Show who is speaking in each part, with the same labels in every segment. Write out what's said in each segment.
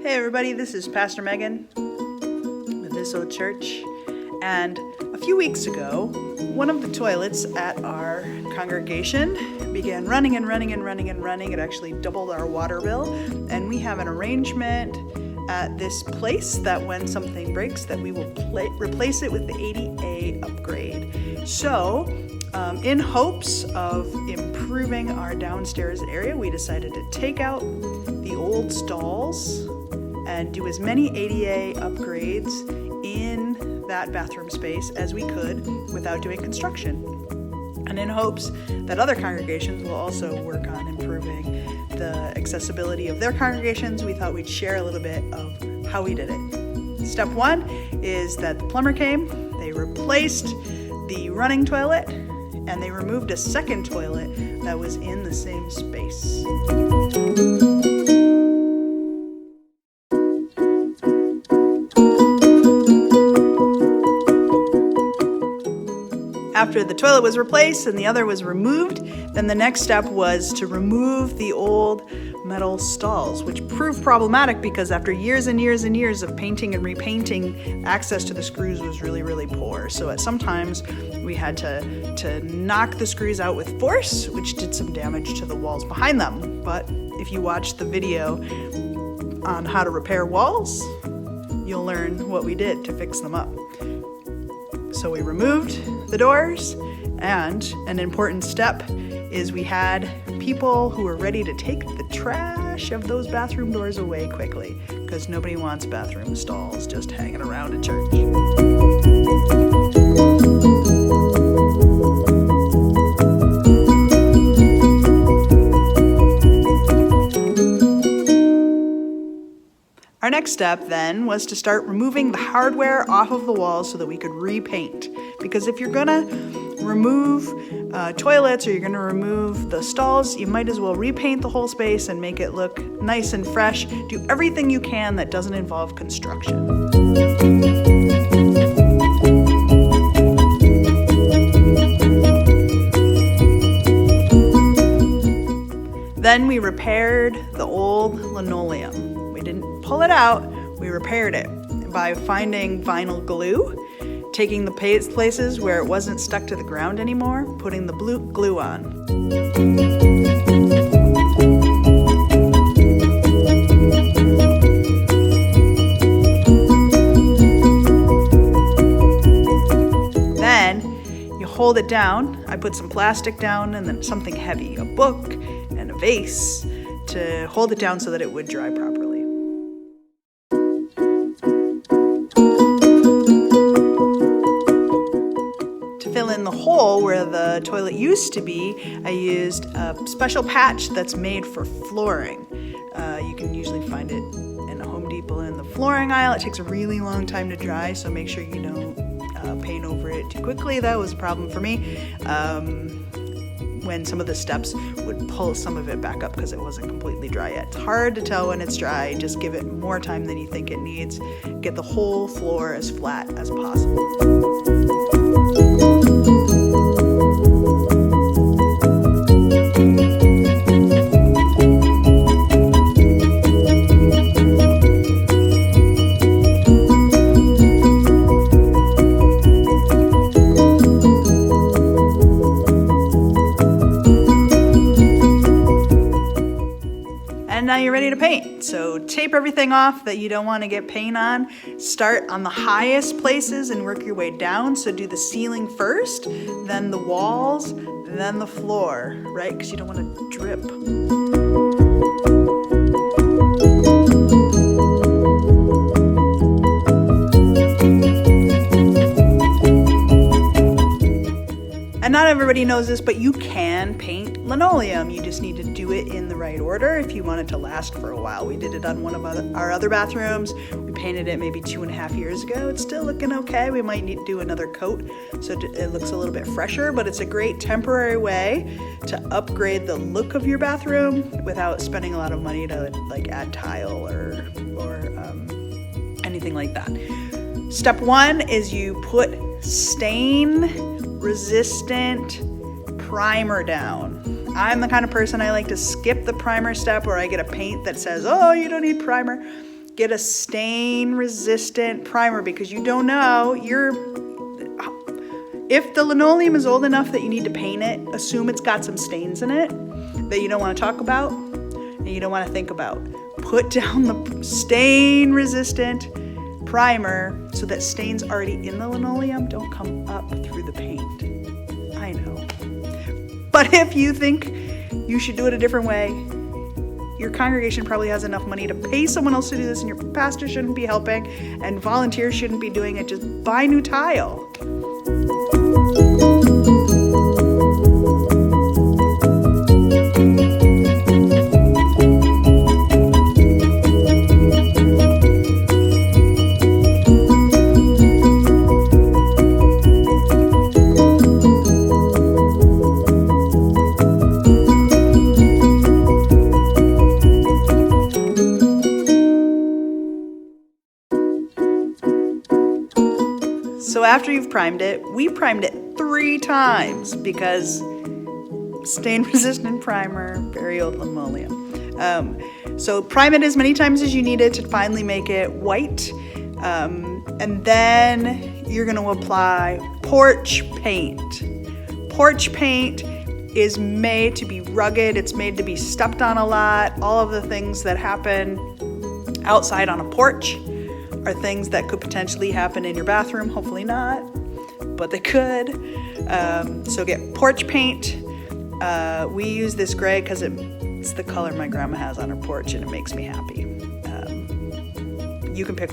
Speaker 1: Hey everybody, this is Pastor Megan with This Old Church, and a few weeks ago, one of the toilets at our congregation began running. It actually doubled our water bill, and we have an arrangement at this place that when something breaks that we will replace it with the ADA upgrade. So, in hopes of improving our downstairs area, we decided to take out the old stalls and do as many ADA upgrades in that bathroom space as we could without doing construction. And in hopes that other congregations will also work on improving the accessibility of their congregations, we thought we'd share a little bit of how we did it. Step one is that the plumber came, they replaced the running toilet, and they removed a second toilet that was in the same space. After the toilet was replaced and the other was removed, then the next step was to remove the old metal stalls, which proved problematic because after years and years of painting and repainting, access to the screws was really poor. So at sometimes we had to knock the screws out with force, which did some damage to the walls behind them. But if you watch the video on how to repair walls, you'll learn what we did to fix them up. So we removed the doors, and an important step is we had people who were ready to take the trash of those bathroom doors away quickly, because nobody wants bathroom stalls just hanging around a church. Our next step then was to start removing the hardware off of the walls so that we could repaint. Because if you're gonna remove toilets or you're gonna remove the stalls, you might as well repaint the whole space and make it look nice and fresh. Do everything you can that doesn't involve construction. Then we repaired the old linoleum. We didn't pull it out, we repaired it by finding vinyl glue, taking the places where it wasn't stuck to the ground anymore, putting the blue glue on. Then you hold it down. I put some plastic down and then something heavy, a book and a vase, to hold it down so that it would dry properly. Fill in the hole where the toilet used to be, I used a special patch that's made for flooring. You can usually find it in a Home Depot in the flooring aisle. It takes a really long time to dry, so make sure you don't paint over it too quickly. That was a problem for me when some of the steps would pull some of it back up because it wasn't completely dry yet. It's hard to tell when it's dry. Just give it more time than you think it needs. Get the whole floor as flat as possible. And now you're ready to paint. So tape everything off that you don't want to get paint on. Start on the highest places and work your way down. So do the ceiling first, then the walls, then the floor, right? Because you don't want to drip. And not everybody knows this, but you can paint linoleum. You just need to do it in the right order if you want it to last for a while. We did it on one of our other bathrooms. We painted it maybe 2.5 years ago. It's still looking okay. We might need to do another coat so it looks a little bit fresher, but it's a great temporary way to upgrade the look of your bathroom without spending a lot of money to like add tile or anything like that. Step one is you put stain resistant primer down. I'm the kind of person I like to skip the primer step, or I get a paint that says, oh, you don't need primer. get a stain-resistant primer, because you don't know, if the linoleum is old enough that you need to paint it, assume it's got some stains in it that you don't want to talk about and you don't want to think about. Put down the stain-resistant primer so that stains already in the linoleum don't come up through the paint. I know. But if you think you should do it a different way, your congregation probably has enough money to pay someone else to do this, and your pastor shouldn't be helping, and volunteers shouldn't be doing it. Just buy new tile. So after you've primed it, we primed it 3 times because stain-resistant primer, very old linoleum. So prime it as many times as you need it to finally make it white. And then you're going to apply porch paint. Porch paint is made to be rugged. It's made to be stepped on a lot. All of the things that happen outside on a porch are things that could potentially happen in your bathroom. Hopefully not, but they could. So get porch paint. We use this gray because it's the color my grandma has on her porch, and it makes me happy. You can pick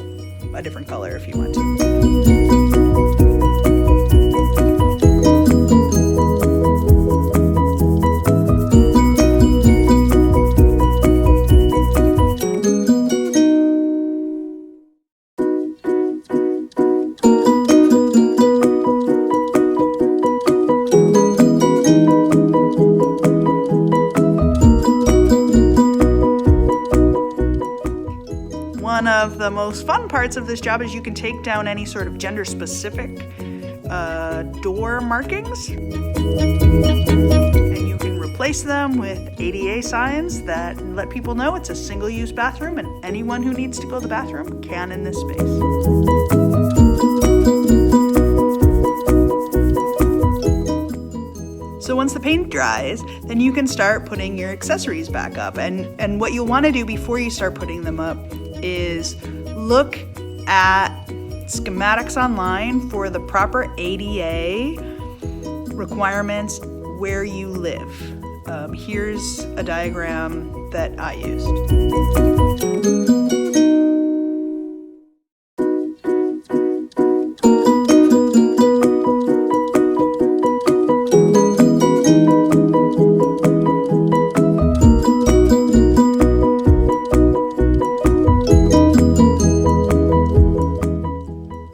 Speaker 1: a different color if you want to. One of the most fun parts of this job is you can take down any sort of gender-specific door markings, and you can replace them with ADA signs that let people know it's a single-use bathroom and anyone who needs to go to the bathroom can in this space. So once the paint dries, then you can start putting your accessories back up. And what you'll want to do before you start putting them up is look at schematics online for the proper ADA requirements where you live. Here's a diagram that I used.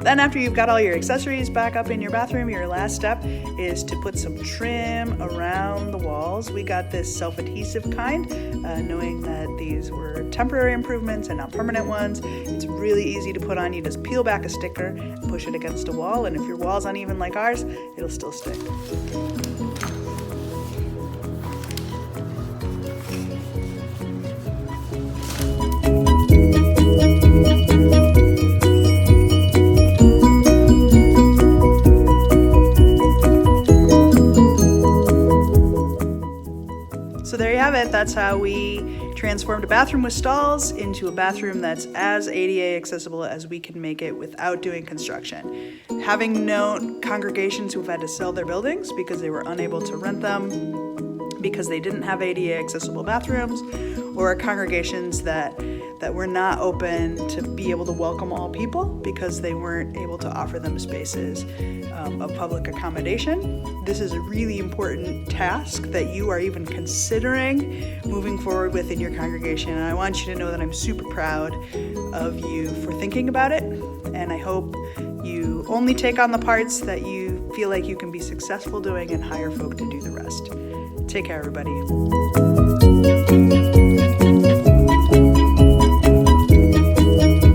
Speaker 1: Then after you've got all your accessories back up in your bathroom, your last step is to put some trim around the walls. We got this self-adhesive kind, knowing that these were temporary improvements and not permanent ones. It's really easy to put on. You just peel back a sticker and push it against a wall, and if your wall's uneven like ours, it'll still stick. So there you have it. That's how we transformed a bathroom with stalls into a bathroom that's as ADA accessible as we can make it without doing construction. Having known congregations who've had to sell their buildings because they were unable to rent them because they didn't have ADA accessible bathrooms, or congregations that were not open to be able to welcome all people because they weren't able to offer them spaces of public accommodation. This is a really important task that you are even considering moving forward with in your congregation, and I want you to know that I'm super proud of you for thinking about it, and I hope you only take on the parts that you feel like you can be successful doing and hire folk to do the rest. Take care, everybody.